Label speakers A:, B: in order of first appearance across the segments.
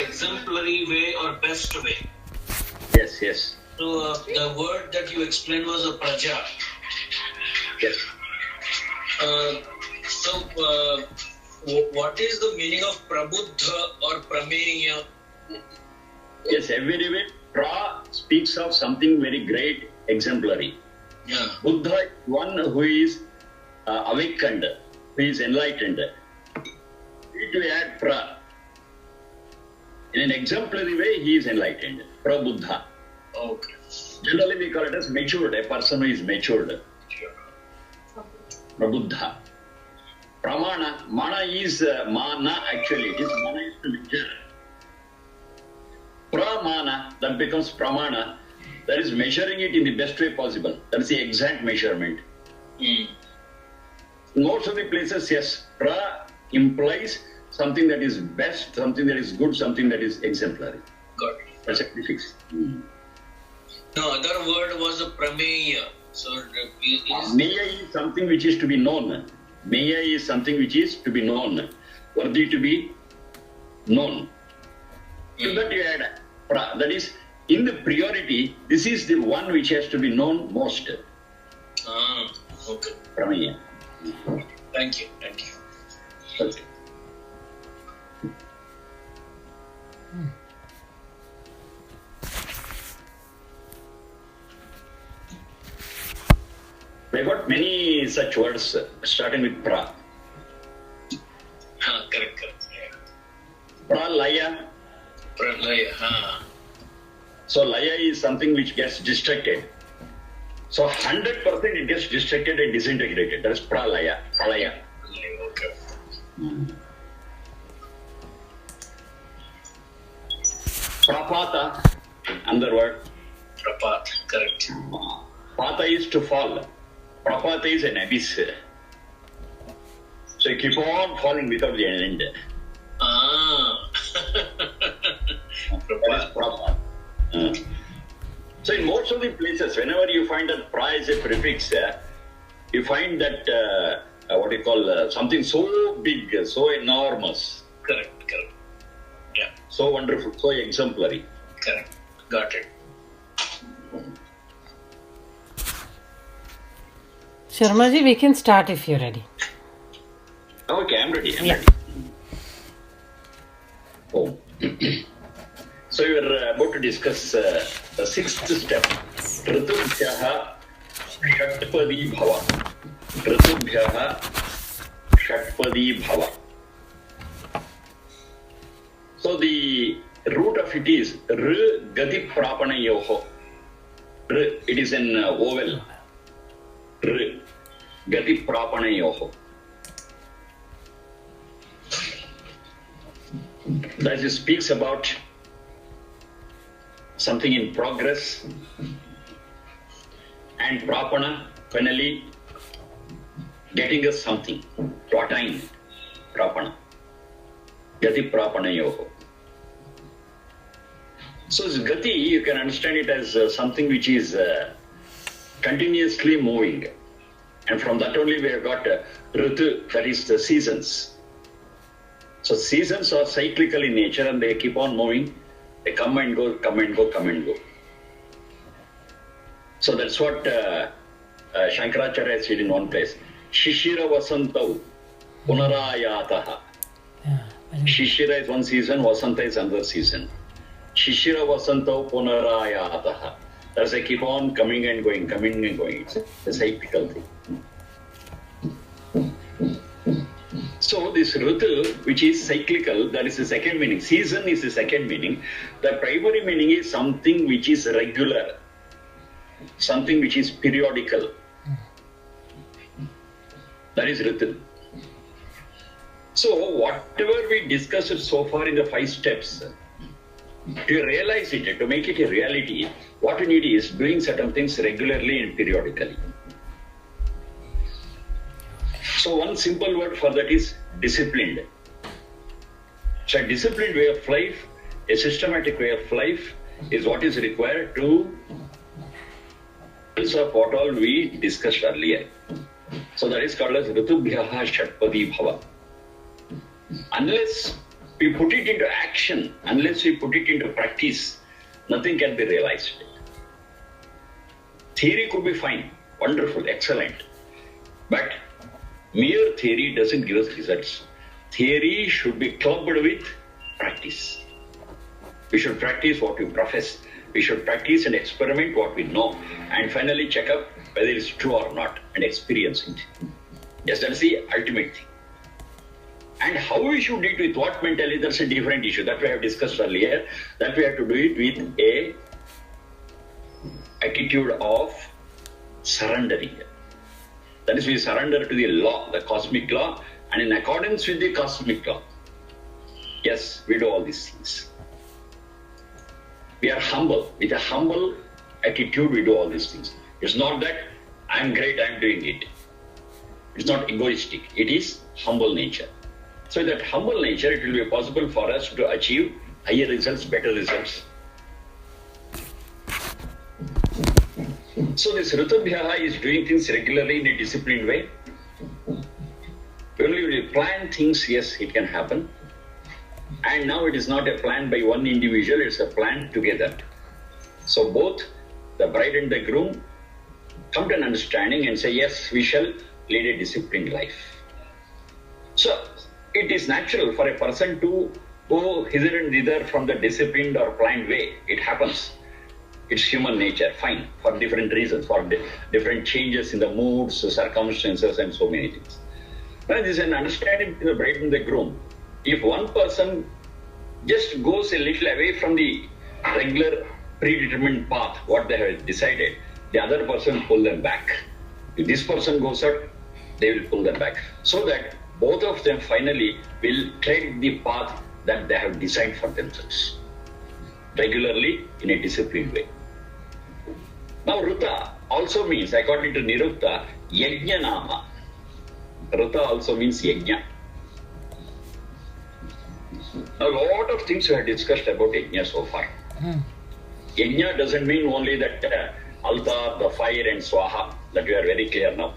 A: exemplary way or best way.
B: Yes, yes.
A: So the word that you explained was a praja.
B: Yes.
A: What is the meaning of prabuddha or prameya?
B: Yes, everywhere pra speaks of something very great, exemplary.
A: Yeah.
B: Buddha is one who is awakened, who is enlightened. We need to add pra. In an exemplary way, he is enlightened. Prabuddha.
A: Okay.
B: Generally, we call it as matured, a person who is matured. Prabuddha. Pramana. Mana is mana, actually. It is mana is to measure. Pramana, that becomes pramana. That is measuring it in the best way possible. That is the exact measurement. In most of the places, yes, pra implies something that is best, something that is good, something that is exemplary.
A: Got it.
B: That's a prefix.
A: No, other word was a prameya. So
B: Meya is something which is to be known. Meya is something which is to be known, worthy to be known. To that you add pra. That is, in the priority, this is the one which has to be known most.
A: Okay.
B: Prameya.
A: Thank you.
B: Okay. We got many such words starting with pra.
A: Correct. Yeah.
B: Pralaya.
A: Pralaya.
B: So laya is something which gets distracted. So 100% it gets distracted and disintegrated. That is pralaya. Pralaya.
A: Okay.
B: Prapata, another word.
A: Prapat. Correct.
B: Pata is to fall. Prapata is an abyss. So you keep on falling without the end. That is prapata. So in most of the places, whenever you find that pra is a prefix, you find that something so big, so enormous.
A: Correct. Yeah.
B: So wonderful, so exemplary.
A: Correct. Got it.
C: Sharmaji, we can start if you're ready.
B: Okay, I'm ready.
C: Yeah.
B: Oh. So you are about to discuss the sixth step. Ritubhyaha Shatpadi Bhava. Ritubhyaha Shatpadi Bhava. So the root of it is R Gati Prapanayoho. R, it is an vowel. R Gati Prapanayoho. That it speaks about something in progress, and prapana, finally getting us something to attain. Prapana. Gati prapanayoho. So this gati, you can understand it as something which is continuously moving. And from that only we have got ritu, that is the seasons. So seasons are cyclical in nature and they keep on moving. They come and go, come and go, come and go. So that's what Shankaracharya said in one place. Shishira Vasantau Punarayataha. Shishira is one season, Vasanta is another season. Shishira Vasantau Punarayataha. That's they keep on coming and going, coming and going. It's a cyclical thing. So this Ritu, which is cyclical, that is the second meaning. Season is the second meaning. The primary meaning is something which is regular, something which is periodical. That is Ritu. So whatever we discussed so far in the 5 steps, to realize it, to make it a reality, what we need is doing certain things regularly and periodically. So one simple word for that is disciplined. So a disciplined way of life, a systematic way of life is what is required to of what all we discussed earlier. So that is called as Ritubhyaha Shatpadi Bhava. Unless we put it into action. Unless we put it into practice, nothing can be realized. Theory could be fine, wonderful, excellent. But mere theory doesn't give us results. Theory should be clubbed with practice. We should practice what we profess. We should practice and experiment what we know. And finally check up whether it's true or not and experience it. Yes, that's the ultimate thing. And how we should do it with what mentally, that's a different issue that we have discussed earlier. That we have to do it with a attitude of surrendering. That is, we surrender to the law, the cosmic law, and in accordance with the cosmic law. Yes, we do all these things. We are humble. With a humble attitude, we do all these things. It's not that I'm great, I'm doing it. It's not egoistic. It is humble nature. So with that humble nature, it will be possible for us to achieve higher results, better results. So this Ritabhyaha is doing things regularly in a disciplined way. When we plan things, yes, it can happen. And now it is not a plan by one individual, it's a plan together. So both the bride and the groom come to an understanding and say, yes, we shall lead a disciplined life. So it is natural for a person to go hither and thither from the disciplined or planned way. It happens. It's human nature, fine, for different reasons, for different changes in the moods, circumstances, and so many things. Now, there is an understanding between the bride and the groom. If one person just goes a little away from the regular predetermined path, what they have decided, the other person will pull them back. If this person goes out, they will pull them back. So that both of them finally will tread the path that they have decided for themselves, regularly in a disciplined way. Now, Ruta also means, according to Nirukta, Yajna Nama. Ruta also means Yajna. Now, a lot of things we have discussed about Yajna so far. Yajna doesn't mean only that altar, the fire and swaha, that we are very clear now.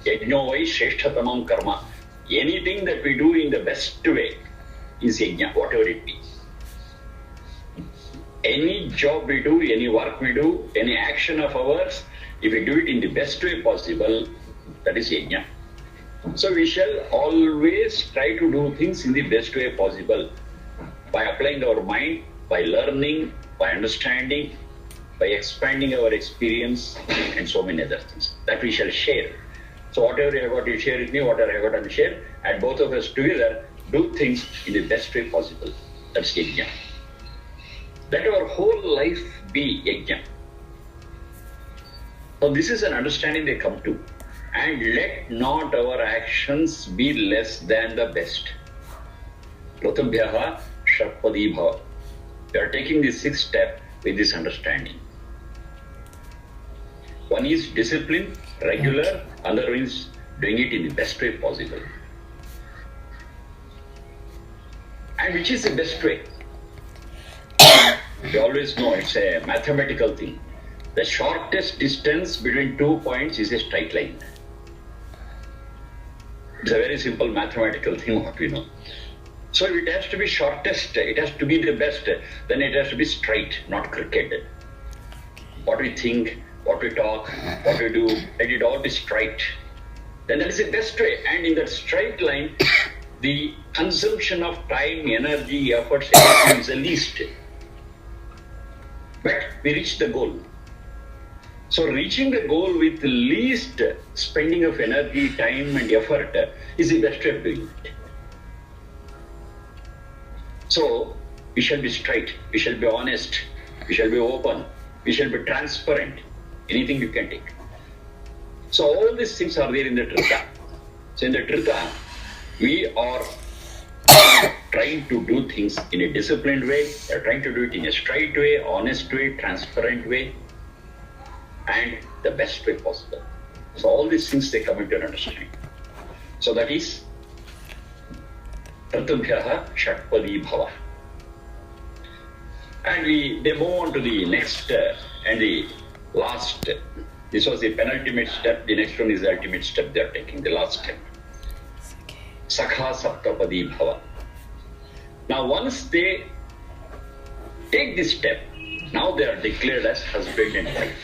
B: Yajna vai shreshtatamam karma. Anything that we do in the best way is Yajna, whatever it be. Any job we do, any work we do, any action of ours, if we do it in the best way possible, that is Yajna. So we shall always try to do things in the best way possible by applying our mind, by learning, by understanding, by expanding our experience, and so many other things that we shall share. So whatever you have got to share with me, whatever I have got to share, and both of us together do things in the best way possible. That's Yajna. Let our whole life be Yajna. So this is an understanding they come to. And let not our actions be less than the best. Pratabhyaha Sharpadi Bhava. We are taking the sixth step with this understanding. One is discipline, regular, another is doing it in the best way possible. And which is the best way? We always know it's a mathematical thing. The shortest distance between 2 points is a straight line. It's a very simple mathematical thing what we know. So if it has to be shortest, it has to be the best, then it has to be straight, not crooked. What we think, what we talk, what we do, let it all be straight. Then that is the best way. And in that straight line, the consumption of time, energy, efforts, everything is the least. But we reach the goal. So reaching the goal with the least spending of energy, time and effort is the best way of doing it. So we shall be straight, we shall be honest, we shall be open, we shall be transparent. Anything you can take. So all these things are there in the Trita. So in the Trita, we are trying to do things in a disciplined way, we are trying to do it in a straight way, honest way, transparent way, and the best way possible. So all these things they come into an understanding. So that is Pratabhyaha Shatpadi Bhava. And they move on to the next and the last. This was the penultimate step. The next one is the ultimate step they are taking, the last step. Sakha Saptapadi Bhava. Now once they take this step, now they are declared as husband and wife.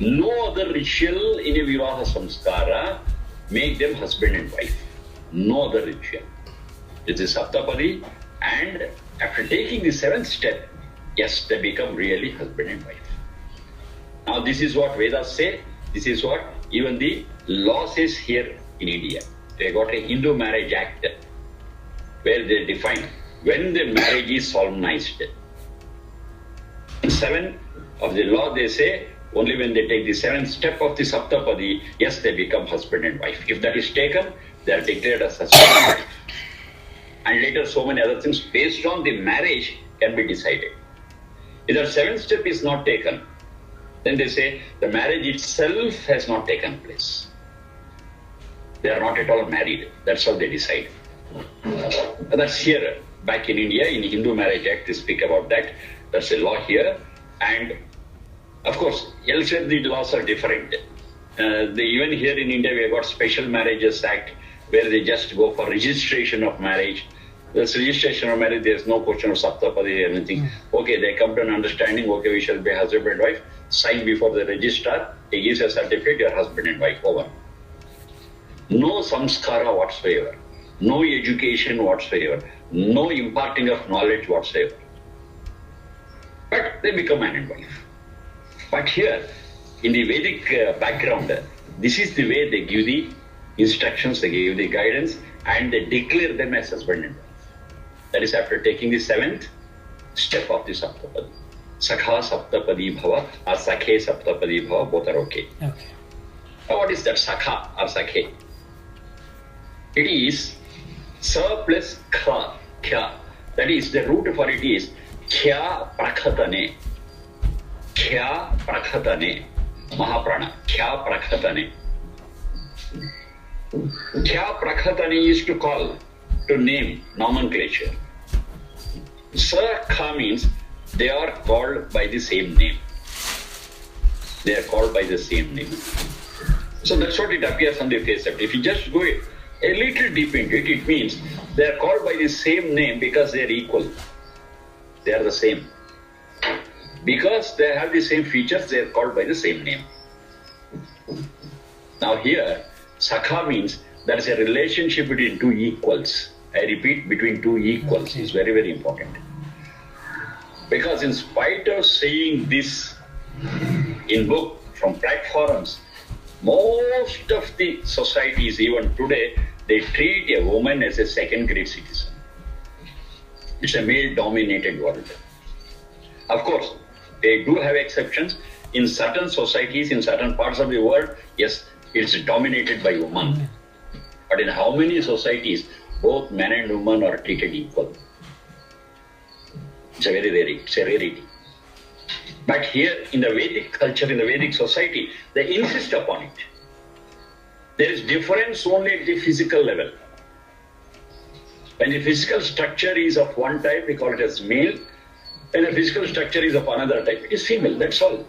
B: No other ritual in a Vivaha Samskara make them husband and wife. No other ritual. It is Saptapadi, and after taking the seventh step, yes, they become really husband and wife. Now this is what Vedas say, this is what even the law says here in India. They got a Hindu Marriage Act where they define when the marriage is solemnized. In 7 of the law they say only when they take the seventh step of the Saptapadi, yes, they become husband and wife. If that is taken, they are declared as husband and wife. And later so many other things based on the marriage can be decided. If the seventh step is not taken, then they say the marriage itself has not taken place. They are not at all married. That's how they decide. That's here. Back in India, in Hindu Marriage Act, they speak about that. That's a law here. And of course, elsewhere the laws are different. Even here in India, we have got Special Marriages Act where they just go for registration of marriage. This registration of marriage, there's no question of Saptapadi or anything. Okay, they come to an understanding, okay, we shall be husband and wife. Sign before the registrar, he gives a certificate, you're husband and wife, over. No samskara whatsoever, no education whatsoever, no imparting of knowledge whatsoever. But they become man and wife. But here, in the Vedic background, this is the way they give the instructions, they give the guidance, and they declare them as husband and wife. That is after taking the seventh step of the Saptapadi. Sakha Saptapadi Bhava or Sakhe Saptapadi Bhava, both are okay. Now what is that Sakha or Sakhe? It is Sa plus Kha, Kya. That is, the root for it is Kya Prakhatane. Kya Prakhatane. Mahaprana. Kya Prakhatane. Kya Prakhatane is to call, to name, nomenclature. Sa Kha means they are called by the same name. They are called by the same name. So that's what it appears on the face of it. If you just go a little deep into it, it means they are called by the same name because they are equal. They are the same. Because they have the same features, they are called by the same name. Now here, Sakha means there is a relationship between two equals. I repeat, between two equals is very, very important. Because in spite of saying this in book, from platforms, most of the societies, even today, they treat a woman as a second-grade citizen. It's a male-dominated world. Of course, they do have exceptions. In certain societies, in certain parts of the world, yes, it's dominated by women. But in how many societies, both men and women are treated equal? It's a rarity. But here in the Vedic culture, in the Vedic society, they insist upon it. There is difference only at the physical level. When the physical structure is of one type, we call it as male. When the physical structure is of another type, it is female, that's all.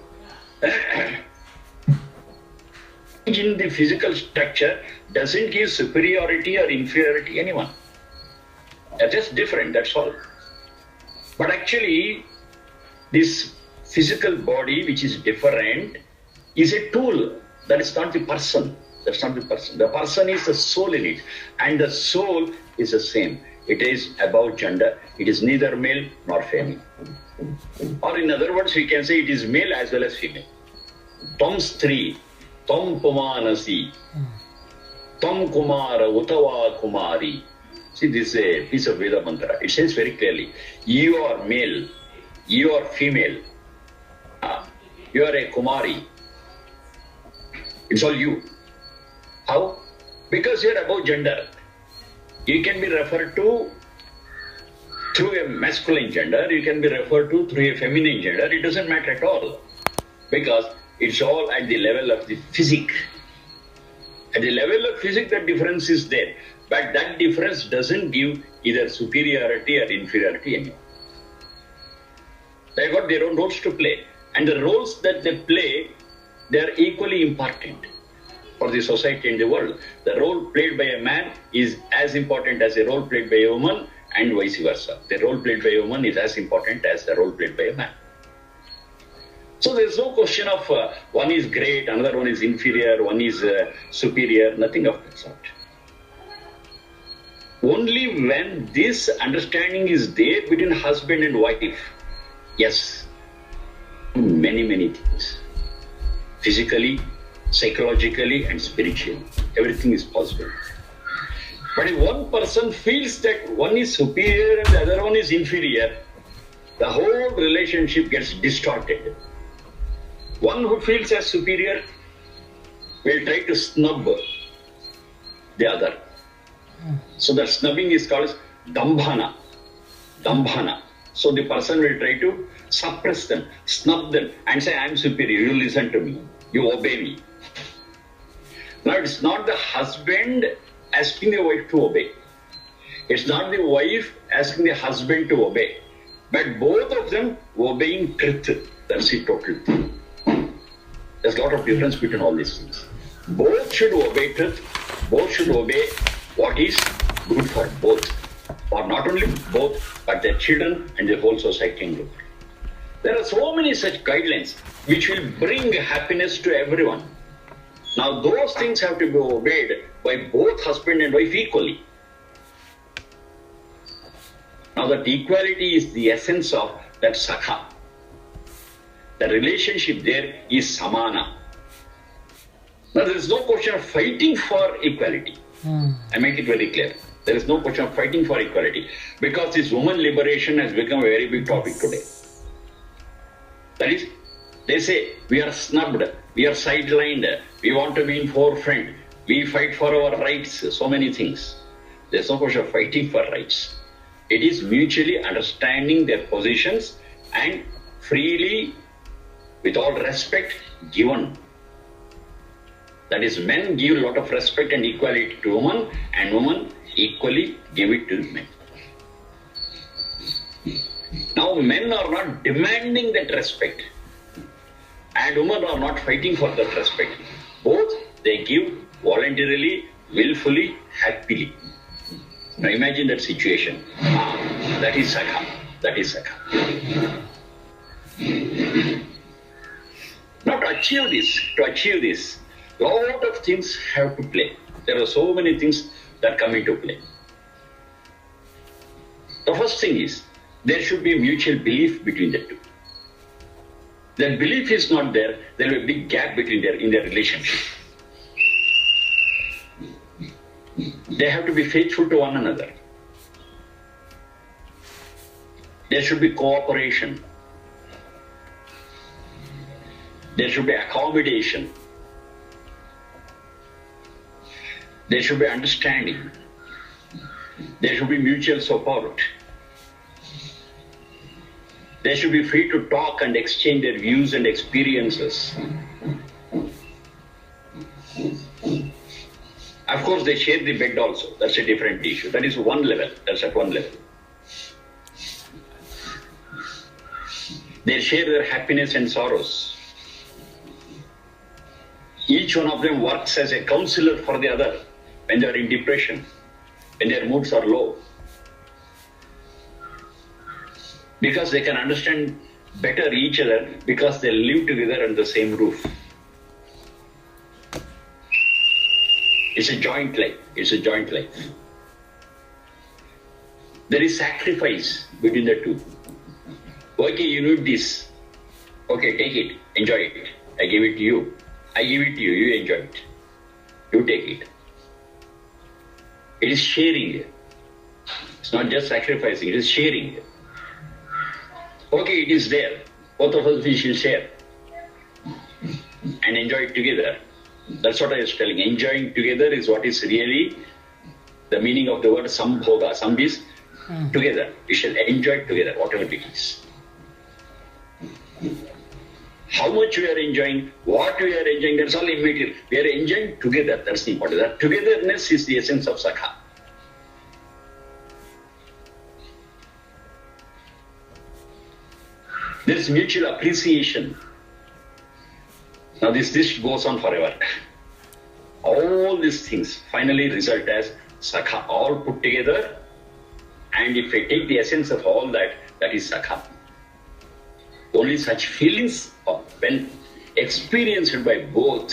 B: In the physical structure doesn't give superiority or inferiority to anyone. They're just different, that's all. But actually, this physical body, which is different, is a tool. That is not the person. That's not the person. The person is the soul in it. And the soul is the same. It is above gender. It is neither male nor female. Or in other words, we can say it is male as well as female. Tam stri, tam pumanasi, tam kumara utava kumari. See, this is a piece of Veda mantra. It says very clearly, you are male, you are female, you are a Kumari. It's all you. How? Because you are above gender. You can be referred to through a masculine gender, you can be referred to through a feminine gender. It doesn't matter at all. Because it's all at the level of the physique. At the level of physique, the difference is there. But that difference doesn't give either superiority or inferiority anymore. They've got their own roles to play. And the roles that they play, they are equally important for the society and the world. The role played by a man is as important as a role played by a woman, and vice versa. The role played by a woman is as important as the role played by a man. So there's no question of one is great, another one is inferior, one is superior, nothing of that sort. Only when this understanding is there between husband and wife, yes, many, many things. Physically, psychologically and spiritually, everything is possible. But if one person feels that one is superior and the other one is inferior, the whole relationship gets distorted. One who feels as superior will try to snub the other. So that snubbing is called dambhana. Dambhana. So the person will try to suppress them, snub them and say, I am superior, you listen to me, you obey me. Now it's not the husband asking the wife to obey. It's not the wife asking the husband to obey. But both of them obeying truth. That's the total thing. There's a lot of difference between all these things. Both should obey truth. Both should obey what is good for both. For not only both, but their children and the whole society in group. There are so many such guidelines which will bring happiness to everyone. Now those things have to be obeyed by both husband and wife equally. Now that equality is the essence of that sakha. The relationship there is samana. Now there is no question of fighting for equality. I make it very clear. There is no question of fighting for equality because this woman liberation has become a very big topic today. That is, they say we are snubbed, we are sidelined, we want to be in forefront, we fight for our rights, so many things. There is no question of fighting for rights. It is mutually understanding their positions and freely, with all respect, given. That is, men give a lot of respect and equality to women, and women equally give it to men. Now, men are not demanding that respect, and women are not fighting for that respect. Both they give voluntarily, willfully, happily. Now, imagine that situation. That is sakha. That is sakha. Now, to achieve this, lot of things have to play. There are so many things that come into play. The first thing is, there should be mutual belief between the two. That belief is not there, there will be a big gap between in their relationship. They have to be faithful to one another. There should be cooperation. There should be accommodation. There should be understanding. There should be mutual support. They should be free to talk and exchange their views and experiences. Of course, they share the bed also. That's a different issue. That is one level. That's at one level. They share their happiness and sorrows. Each one of them works as a counselor for the other when they are in depression, when their moods are low. Because they can understand better each other because they live together under the same roof. It's a joint life. It's a joint life. There is sacrifice between the two. Okay, you need this. Okay, take it. Enjoy it. I give it to you. I give it to you. You enjoy it. You take it. It is sharing. It's not just sacrificing. It is sharing. Okay, it is there. Both of us we shall share and enjoy it together. That's what I was telling. Enjoying together is what is really the meaning of the word sambhoga. Sam is together. We shall enjoy it together, whatever it is. How much we are enjoying, what we are enjoying, that's all immaterial. We are enjoying together. That's the important. That togetherness is the essence of sakha. There is mutual appreciation. Now this goes on forever. All these things finally result as sakha, all put together And if I take the essence of all that, that is Sakha. Only such feelings, when experienced by both,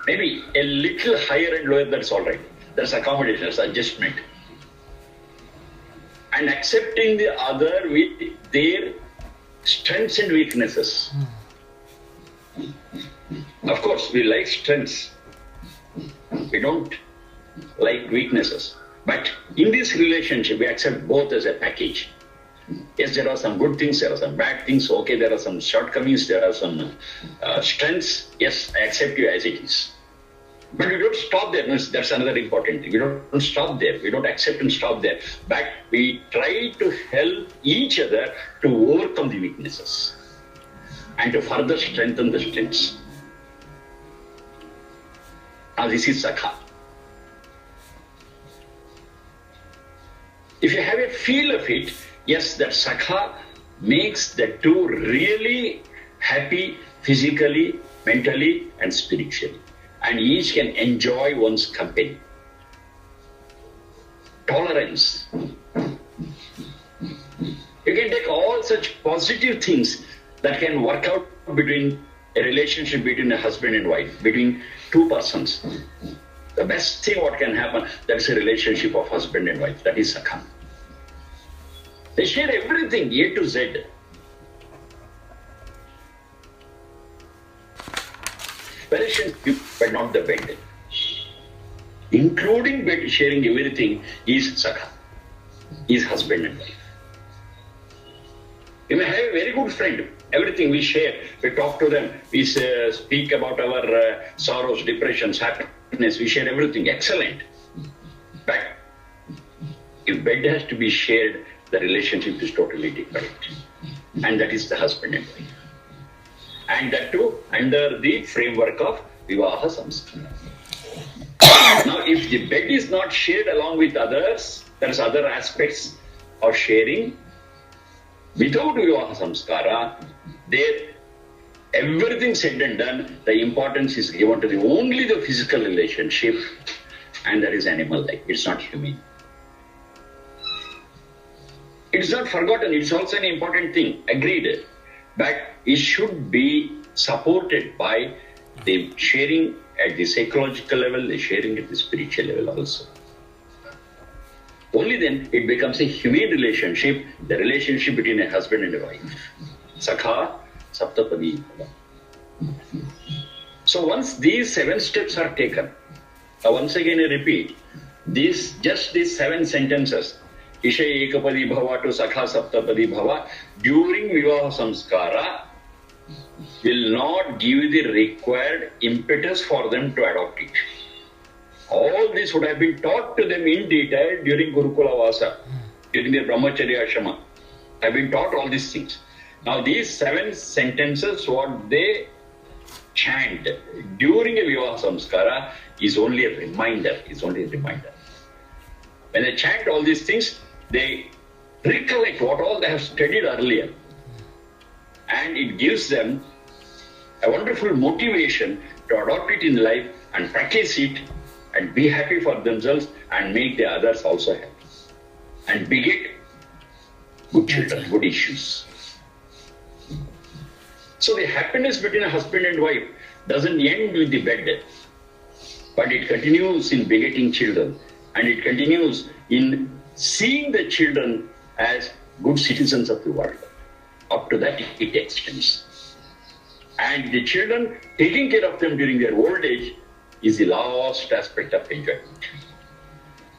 B: maybe a little higher and lower, that's all right. That's accommodation, that's adjustment. And accepting the other with their strengths and weaknesses. Of course, we like strengths. We don't like weaknesses. But in this relationship, we accept both as a package. Yes, there are some good things, there are some bad things. Okay, there are some shortcomings, there are some strengths. Yes, I accept you as it is. But we don't stop there. That's another important thing. We don't stop there. We don't accept and stop there. But we try to help each other to overcome the weaknesses and to further strengthen the strengths. Now this is Sakha. If you have a feel of it, yes, that Sakha makes the two really happy physically, mentally and spiritually. And each can enjoy one's company. Tolerance. You can take all such positive things that can work out between a relationship between a husband and wife, between two persons. The best thing what can happen, that's a relationship of husband and wife. That is Sakha. They share everything, A to Z. Relationship, but not the bed. Including bed, sharing everything is Sakha, is husband and wife. You may have a very good friend. Everything we share, we talk to them, we speak about our sorrows, depressions, happiness, we share everything. Excellent. But if bed has to be shared, the relationship is totally different. And that is the husband and wife. And that too under the framework of Vivaha Samskara. Now, if the bed is not shared along with others, there is other aspects of sharing. Without Vivaha Samskara, there, everything said and done, the importance is given to only the physical relationship, and that is animal life. It's not human. It's not forgotten. It's also an important thing. Agreed. But it should be supported by the sharing at the psychological level, the sharing at the spiritual level also. Only then it becomes a humane relationship, the relationship between a husband and a wife. Sakha, Saptapadi. So once these 7 steps are taken, once again I repeat, these 7 sentences, Isha Ekapadi Bhava to Sakha Saptapadi Bhava, during Vivaha Samskara, will not give the required impetus for them to adopt it. All this would have been taught to them in detail during Gurukula Vasa, during their Brahmacharya Ashrama. Have been taught all these things. Now these 7 sentences, what they chant during a Vivaha Samskara is only a reminder, When they chant all these things, they recollect what all they have studied earlier. And it gives them a wonderful motivation to adopt it in life and practice it and be happy for themselves and make the others also happy. And beget good children, good issues. So the happiness between a husband and wife doesn't end with the bed, but it continues in begetting children, and it continues in seeing the children as good citizens of the world. Up to that it extends. And the children, taking care of them during their old age is the last aspect of enjoyment.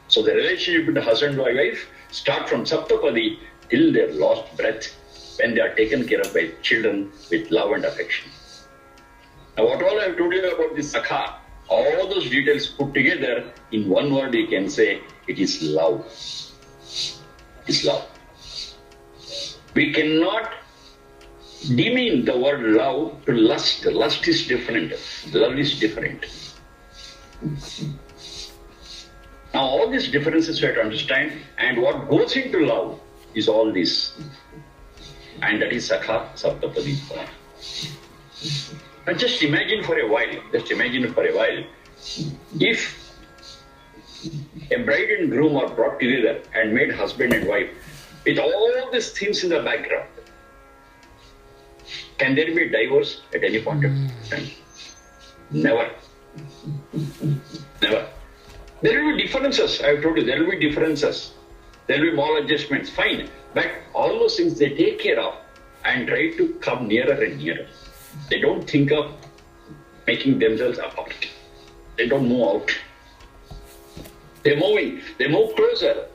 B: So the relationship with the husband and wife start from Saptapadi till their last breath, when they are taken care of by children with love and affection. Now what all I have told you about this Sakha, all those details put together in one word, you can say it is love. It is love. We cannot demean the word love to lust. Lust is different. Love is different. Now all these differences we have to understand, and what goes into love is all this. And that is Sakha Saptapadi. Now just imagine for a while, if A bride and groom are brought together and made husband and wife with all these things in the background. Can there be divorce at any point of time? Never. Never. There will be differences. I have told you, there will be differences. There will be small adjustments. Fine. But all those things they take care of and try to come nearer and nearer. They don't think of making themselves apart. They don't move out. They're moving. They move closer.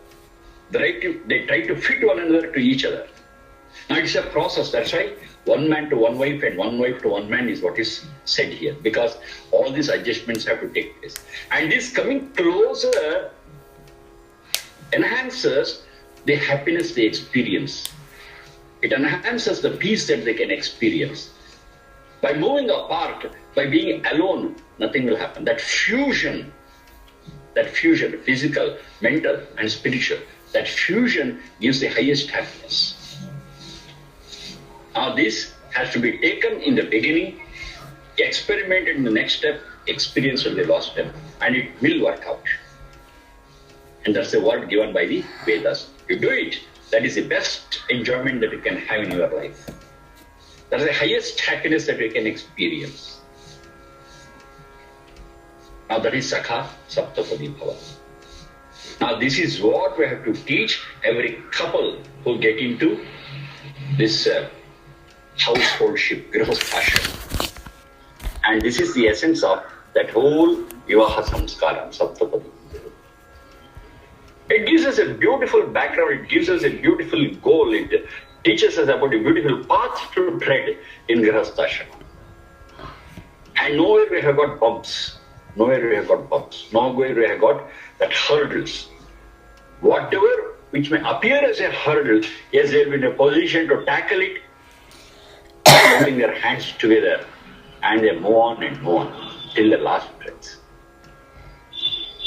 B: They try to fit one another to each other. Now it's a process. That's why one man to one wife and one wife to one man is what is said here. Because all these adjustments have to take place. And this coming closer enhances the happiness they experience. It enhances the peace that they can experience. By moving apart, by being alone, nothing will happen. That fusion, physical, mental and spiritual, that fusion gives the highest happiness. Now this has to be taken in the beginning, experimented in the next step, experienced in the last step, and it will work out. And that's the word given by the Vedas. You do it, that is the best enjoyment that you can have in your life. That's the highest happiness that you can experience. Now that is Sakha Saptapadi Bhava. Now this is what we have to teach every couple who get into this householdship, grihasthashram. And this is the essence of that whole Vivaha Samskaram, Saptapadi. It gives us a beautiful background, it gives us a beautiful goal, it teaches us about a beautiful path to tread in grihasthashram. And nowhere we have got bumps, nowhere we have got that hurdles. Whatever which may appear as a hurdle, yes, they will be in a position to tackle it, holding their hands together, and they move on and move on till the last breath.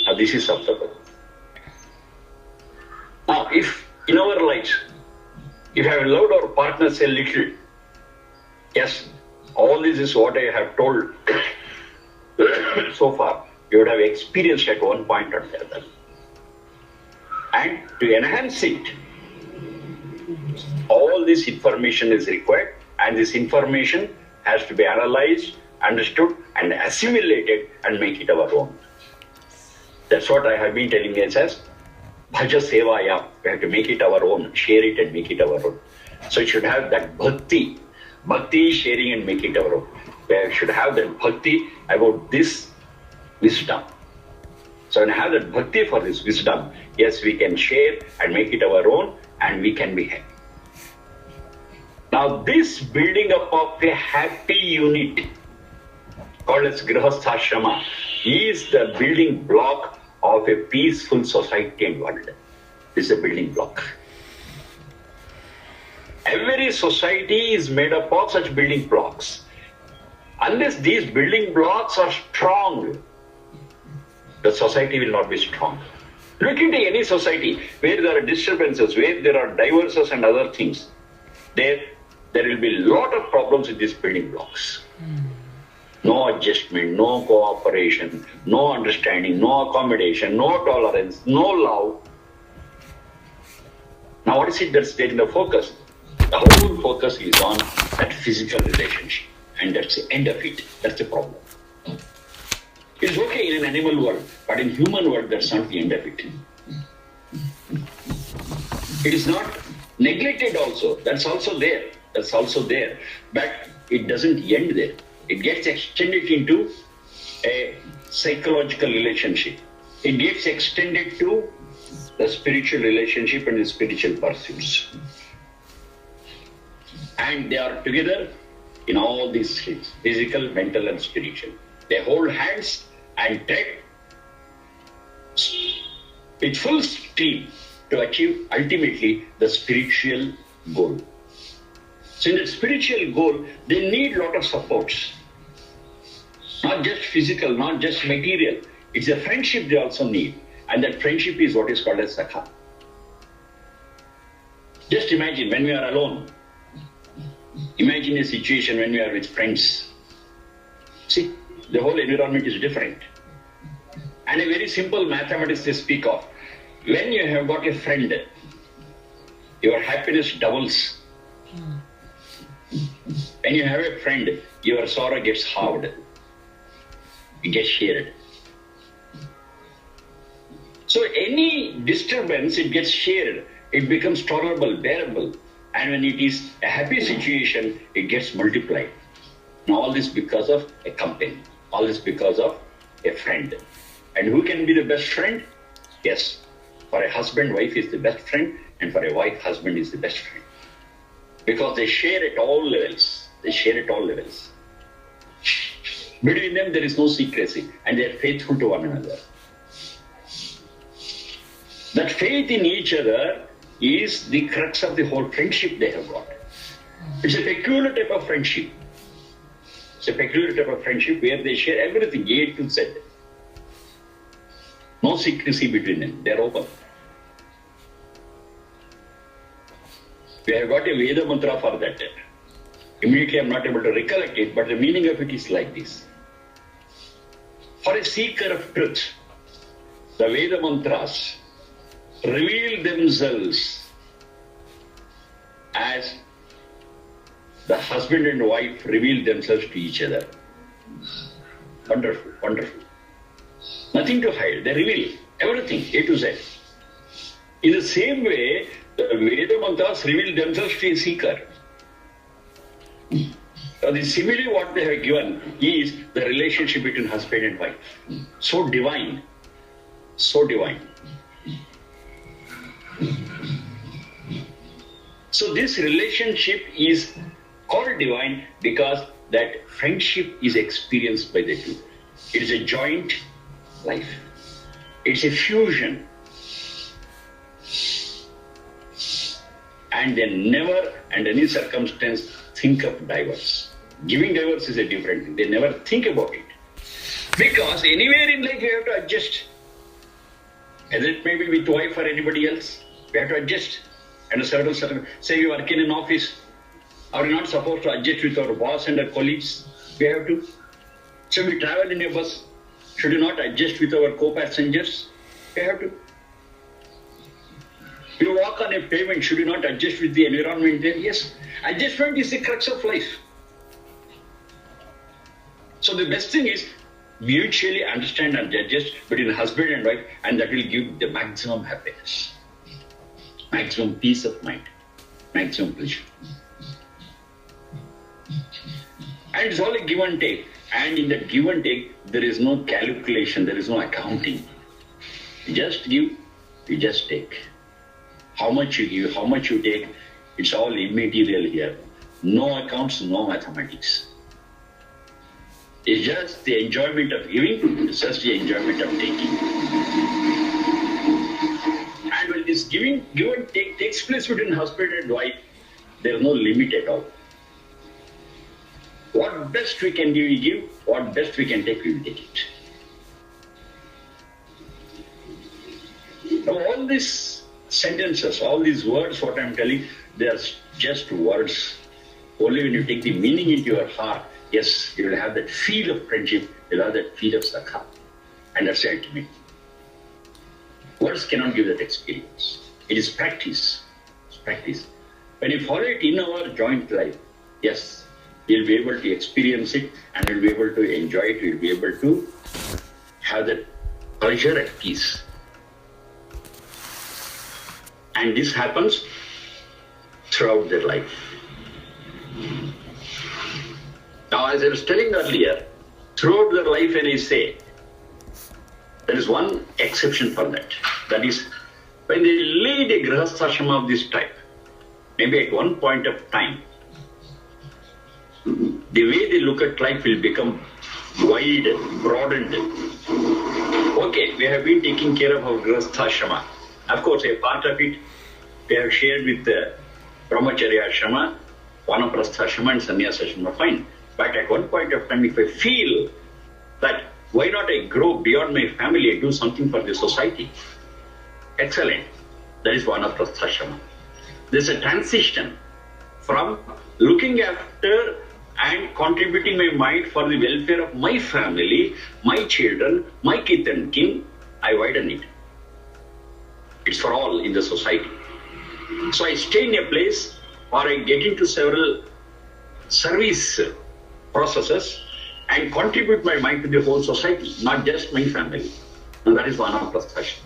B: Now this is Saptapadi. Now if in our lives, if I have loved our partners a little, yes, all this is what I have told so far, you would have experienced at one point or the other. And to enhance it, all this information is required, and this information has to be analyzed, understood, and assimilated and make it our own. That's what I have been telling you as Bhaja Sevaya. We have to make it our own, share it and make it our own. So it should have that bhakti. Bhakti is sharing and make it our own. We should have that bhakti about this wisdom. So when I have that bhakti for this wisdom, yes, we can share and make it our own, and we can be happy. Now this building up of a happy unit, called as grihasthashrama, is the building block of a peaceful society and world. This is a building block. Every society is made up of such building blocks. Unless these building blocks are strong, the society will not be strong. Look into any society where there are disturbances, where there are divorces and other things. There will be a lot of problems with these building blocks. No adjustment, no cooperation, no understanding, no accommodation, no tolerance, no love. Now what is it that's there in the focus? The whole focus is on that physical relationship. And that's the end of it. That's the problem. It's okay in an animal world, but in human world, that's not the end of it. It is not neglected also. That's also there. But it doesn't end there. It gets extended into a psychological relationship. It gets extended to the spiritual relationship and the spiritual pursuits. And they are together in all these things, physical, mental and spiritual. They hold hands and tread with full steam to achieve ultimately the spiritual goal. So in the spiritual goal, they need a lot of supports. Not just physical, not just material. It's a friendship they also need. And that friendship is what is called as Sakha. Just imagine when we are alone. Imagine a situation when we are with friends. See, the whole environment is different. And a very simple mathematics they speak of. When you have got a friend, your happiness doubles. When you have a friend, your sorrow gets halved. It gets shared. So any disturbance, it gets shared. It becomes tolerable, bearable. And when it is a happy situation, it gets multiplied. Now all this because of a company. All this because of a friend. And who can be the best friend? Yes. For a husband, wife is the best friend. And for a wife, husband is the best friend. Because they share at all levels. They share at all levels. Between them, there is no secrecy. And they are faithful to one another. That faith in each other is the crux of the whole friendship they have got. It's a peculiar type of friendship. It's a peculiar type of friendship where they share everything, A to Z. No secrecy between them. They are open. We have got a Veda mantra for that. Immediately I am not able to recollect it, but the meaning of it is like this. For a seeker of truth, the Veda mantras reveal themselves as the husband and wife reveal themselves to each other. Wonderful, wonderful. Nothing to hide. They reveal everything, A to Z. In the same way, the Veda mantras reveal themselves to a seeker. So the simile what they have given is the relationship between husband and wife. So divine. So divine. So this relationship is called divine because that friendship is experienced by the two. It is a joint life. It's a fusion. And they never, under any circumstance, think of divorce. Giving divorce is a different thing. They never think about it. Because anywhere in life you have to adjust. Whether it may be with wife or anybody else, we have to adjust. And a certain, say you work in an office, are we not supposed to adjust with our boss and our colleagues? We have to. So we travel in a bus, should you not adjust with our co-passengers? We have to. You walk on a pavement, should you not adjust with the environment there? Yes. Adjustment is the crux of life. So the best thing is mutually understand and adjust between husband and wife, and that will give the maximum happiness, maximum peace of mind, maximum pleasure. And it's all a give and take. And in that give and take, there is no calculation, there is no accounting. You just give, you just take. How much you give, how much you take, it's all immaterial here. No accounts, no mathematics. It's just the enjoyment of giving, it's just the enjoyment of taking. And when this give and take takes place between husband and wife, there is no limit at all. What best we can give, we give. What best we can take, we will take it. Now all these sentences, all these words, what I am telling, they are just words. Only when you take the meaning into your heart, yes, you will have that feel of friendship, you will have that feel of sakha. And that's the ultimate. Words cannot give that experience. It is practice. It's practice. When you follow it in our joint life, yes, we'll be able to experience it and we'll be able to enjoy it, we'll be able to have that pleasure at peace. And this happens throughout their life. Now, as I was telling earlier, throughout their life, when I say, there is one exception for that. That is, when they lead a grihasthashrama of this type, maybe at one point of time, the way they look at life will become wide, broadened. Okay, we have been taking care of our grihasthashrama. Of course, a part of it we have shared with the brahmacharya ashrama, vanaprastha ashrama and sannyasa ashrama, fine. But at one point of time, if I feel that why not I grow beyond my family and do something for the society? Excellent. That is vanaprastha ashrama. There is a transition from looking after and contributing my mind for the welfare of my family, my children, my kith and kin, I widen it. It's for all in the society. So I stay in a place or I get into several service processes and contribute my mind to the whole society, not just my family. And that is vanaprastha.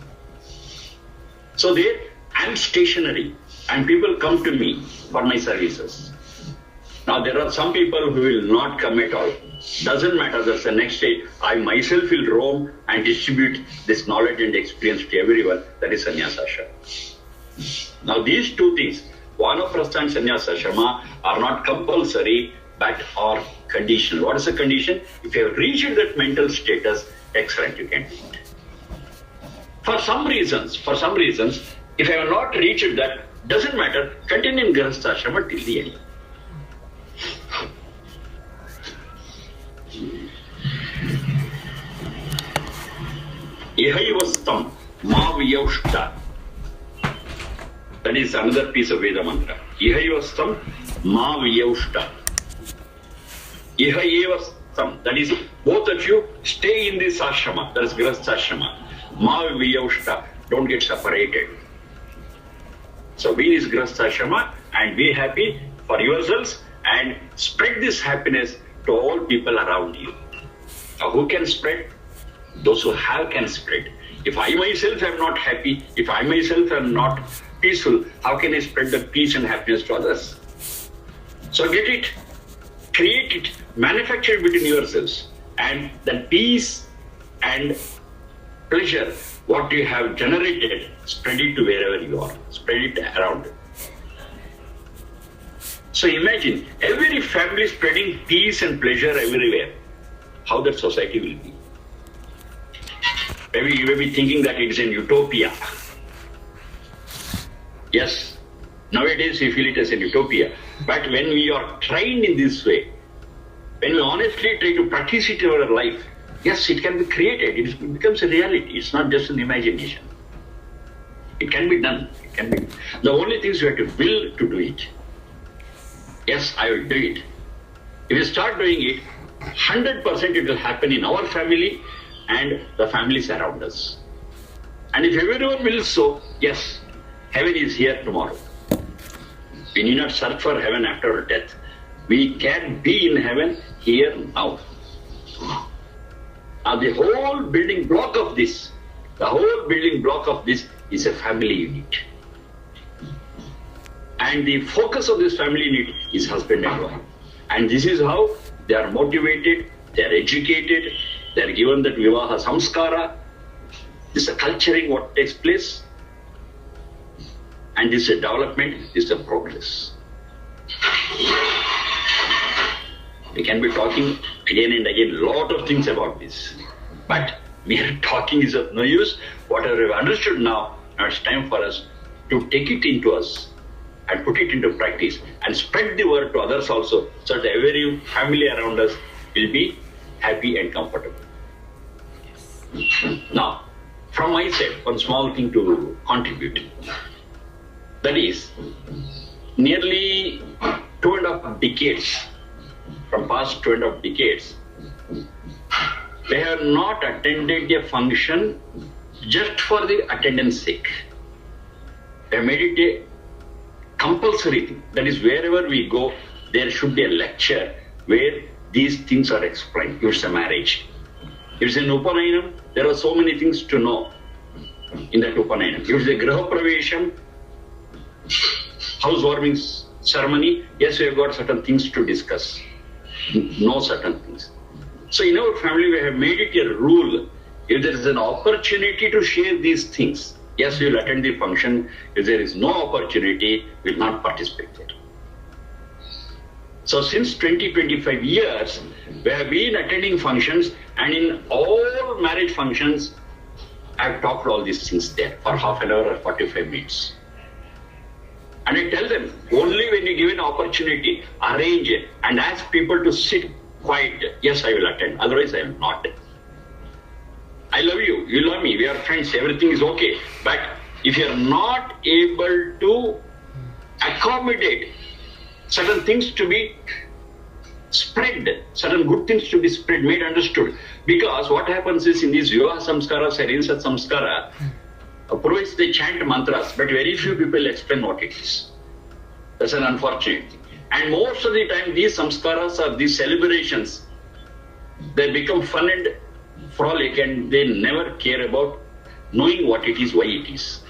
B: So there I am stationary and people come to me for my services. Now there are some people who will not come at all. Doesn't matter, that's the next day. I myself will roam and distribute this knowledge and experience to everyone. That is sannyasa ashrama. Now these two things, vanaprastha and sannyasa ashrama, are not compulsory but are conditional. What is the condition? If you have reached that mental status, excellent, you can do it. For some reasons, if I have not reached that, doesn't matter, continue in grihastha ashrama till the end. Ihaivastam ma viyaushta. That is another piece of Veda mantra. Ihaivastam ma viyaushta. Ihaivastam. That is, both of you stay in this ashrama. That is grihastha ashrama. Ma viyaushta. Don't get separated. So be in this grihastha ashrama and be happy for yourselves and spread this happiness to all people around you. Now who can spread? Those who have can spread. If I myself am not happy, if I myself am not peaceful, how can I spread the peace and happiness to others? So get it, create it, manufacture it between yourselves, and that peace and pleasure, what you have generated, spread it to wherever you are, spread it around. So imagine every family spreading peace and pleasure everywhere, how that society will be. Maybe you may be thinking that it's an utopia. Yes, nowadays we feel it as an utopia. But when we are trained in this way, when we honestly try to practice it in our life, yes, it can be created. It becomes a reality. It's not just an imagination. It can be done. It can be. The only thing is you have to will to do it. Yes, I will do it. If you start doing it, 100% it will happen in our family and the families around us. And if everyone wills so, yes, heaven is here tomorrow. We need not search for heaven after our death. We can be in heaven here now. Now the whole building block of this is a family unit. And the focus of this family unit is husband and wife. And this is how they are motivated, they are educated, they are given that vivaha samskara. This is a culturing what takes place. And this is a development, this is a progress. We can be talking again and again a lot of things about this. But mere talking is of no use. Whatever we have understood now it's time for us to take it into us and put it into practice and spread the word to others also, so that every family around us will be happy and comfortable. Now, from my side, one small thing to contribute. That is, nearly 2.5 decades, from past 2.5 decades, they have not attended a function just for the attendance sake. They have made it a compulsory thing. That is, wherever we go, there should be a lecture where these things are explained. If it's a marriage, if it's an Upanayana, there are so many things to know in that Upanayana. If it's a Graha Pravesham, housewarming ceremony, yes, we have got certain things to discuss. Know certain things. So in our family, we have made it a rule. If there is an opportunity to share these things, yes, we will attend the function. If there is no opportunity, we will not participate there. So since 20-25 years, we have been attending functions, and in all marriage functions, I have talked all these things there for half an hour or 45 minutes. And I tell them, only when you give an opportunity, arrange it and ask people to sit quiet. Yes, I will attend. Otherwise, I will not. I love you. You love me. We are friends. Everything is okay. But if you are not able to accommodate certain things to be spread. Certain good things should be spread, made understood. Because what happens is in these Vivaha Samskara, Sarinsa Samskara, Purohits, they chant mantras, but very few people explain what it is. That's an unfortunate thing. And most of the time, these samskaras or these celebrations, they become fun and frolic, and they never care about knowing what it is, why it is.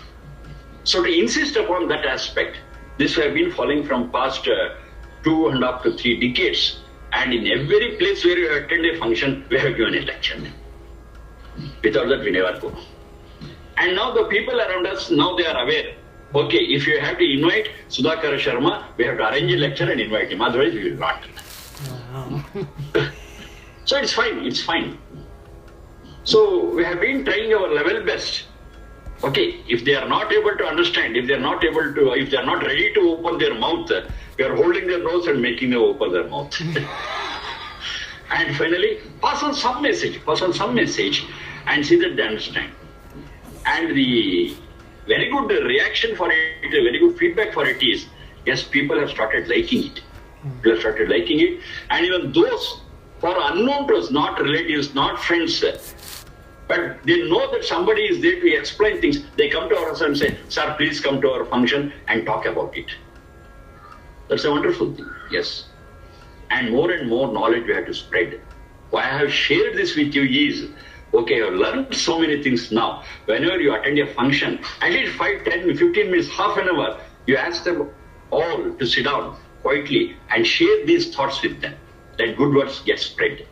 B: So to insist upon that aspect, this we have been following from past 2.5 to 3 decades. And in every place where you attend a function, we have given a lecture. Without that, we never go. And now the people around us, now they are aware. Okay, if you have to invite Sudhakara Sharma, we have to arrange a lecture and invite him. Otherwise, we will not.
C: Wow.
B: So it's fine, it's fine. So we have been trying our level best. Okay, if they are not able to understand, if they are not ready to open their mouth, we are holding their nose and making them open their mouth. And finally, pass on some message, and see that they understand. And the very good reaction for it, very good feedback for it is, yes, people have started liking it. And even those who are unknown to us, not relatives, not friends, but they know that somebody is there to explain things, they come to us and say, sir, please come to our function and talk about it. That's a wonderful thing, yes. And more knowledge we have to spread. Why I have shared this with you is, okay, I've learned so many things now. Whenever you attend a function, at least 5, 10, 15 minutes, half an hour, you ask them all to sit down quietly and share these thoughts with them. That good words get spread.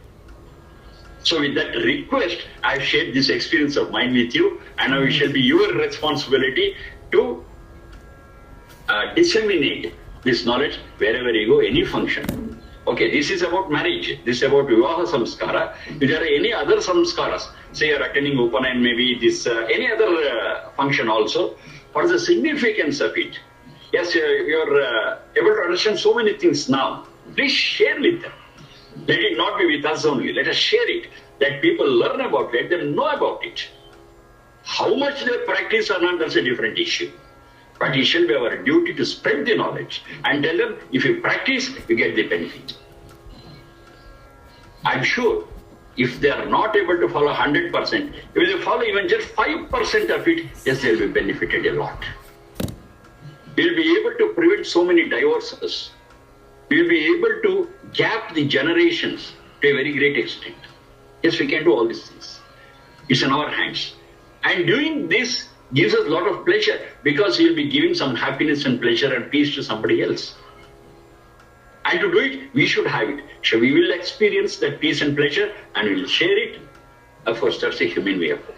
B: So with that request, I've shared this experience of mine with you, and now it shall be your responsibility to disseminate this knowledge wherever you go, any function. Okay, this is about marriage, this is about Vivaha Samskara. If there are any other Samskaras, say you're attending Open and maybe this, any other function also, what is the significance of it? Yes, you're able to understand so many things now. Please share with them. Let it not be with us only. Let us share it. Let people learn about it. Let them know about it. How much they practice or not, that's a different issue. But it shall be our duty to spread the knowledge and tell them, if you practice, you get the benefit. I'm sure if they are not able to follow 100%, if they follow even just 5% of it, yes, they will be benefited a lot. We will be able to prevent so many divorces. We will be able to gap the generations to a very great extent. Yes, we can do all these things. It's in our hands. And doing this gives us a lot of pleasure, because we will be giving some happiness and pleasure and peace to somebody else. And to do it, we should have it. So we will experience that peace and pleasure and we will share it. Of course, that's a human way of life.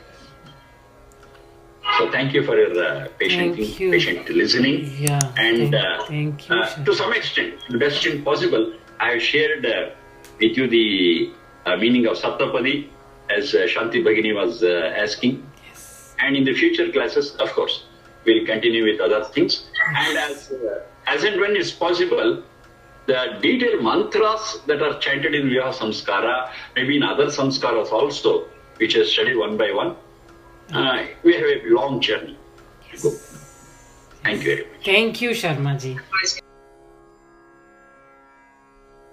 B: So thank you for your patient listening.
C: Yeah,
B: and
C: thank you.
B: To some extent, to the best extent possible, I have shared with you the meaning of Saptapadi, as Shanti Bhagini was asking.
C: Yes.
B: And in the future classes, of course, we'll continue with other things. And as and when it's possible, the detailed mantras that are chanted in Vivaha Samskara, maybe in other Samskaras also, which are studied one by one, we have a long journey to go. Thank you very much.
C: Thank you, Sharma ji.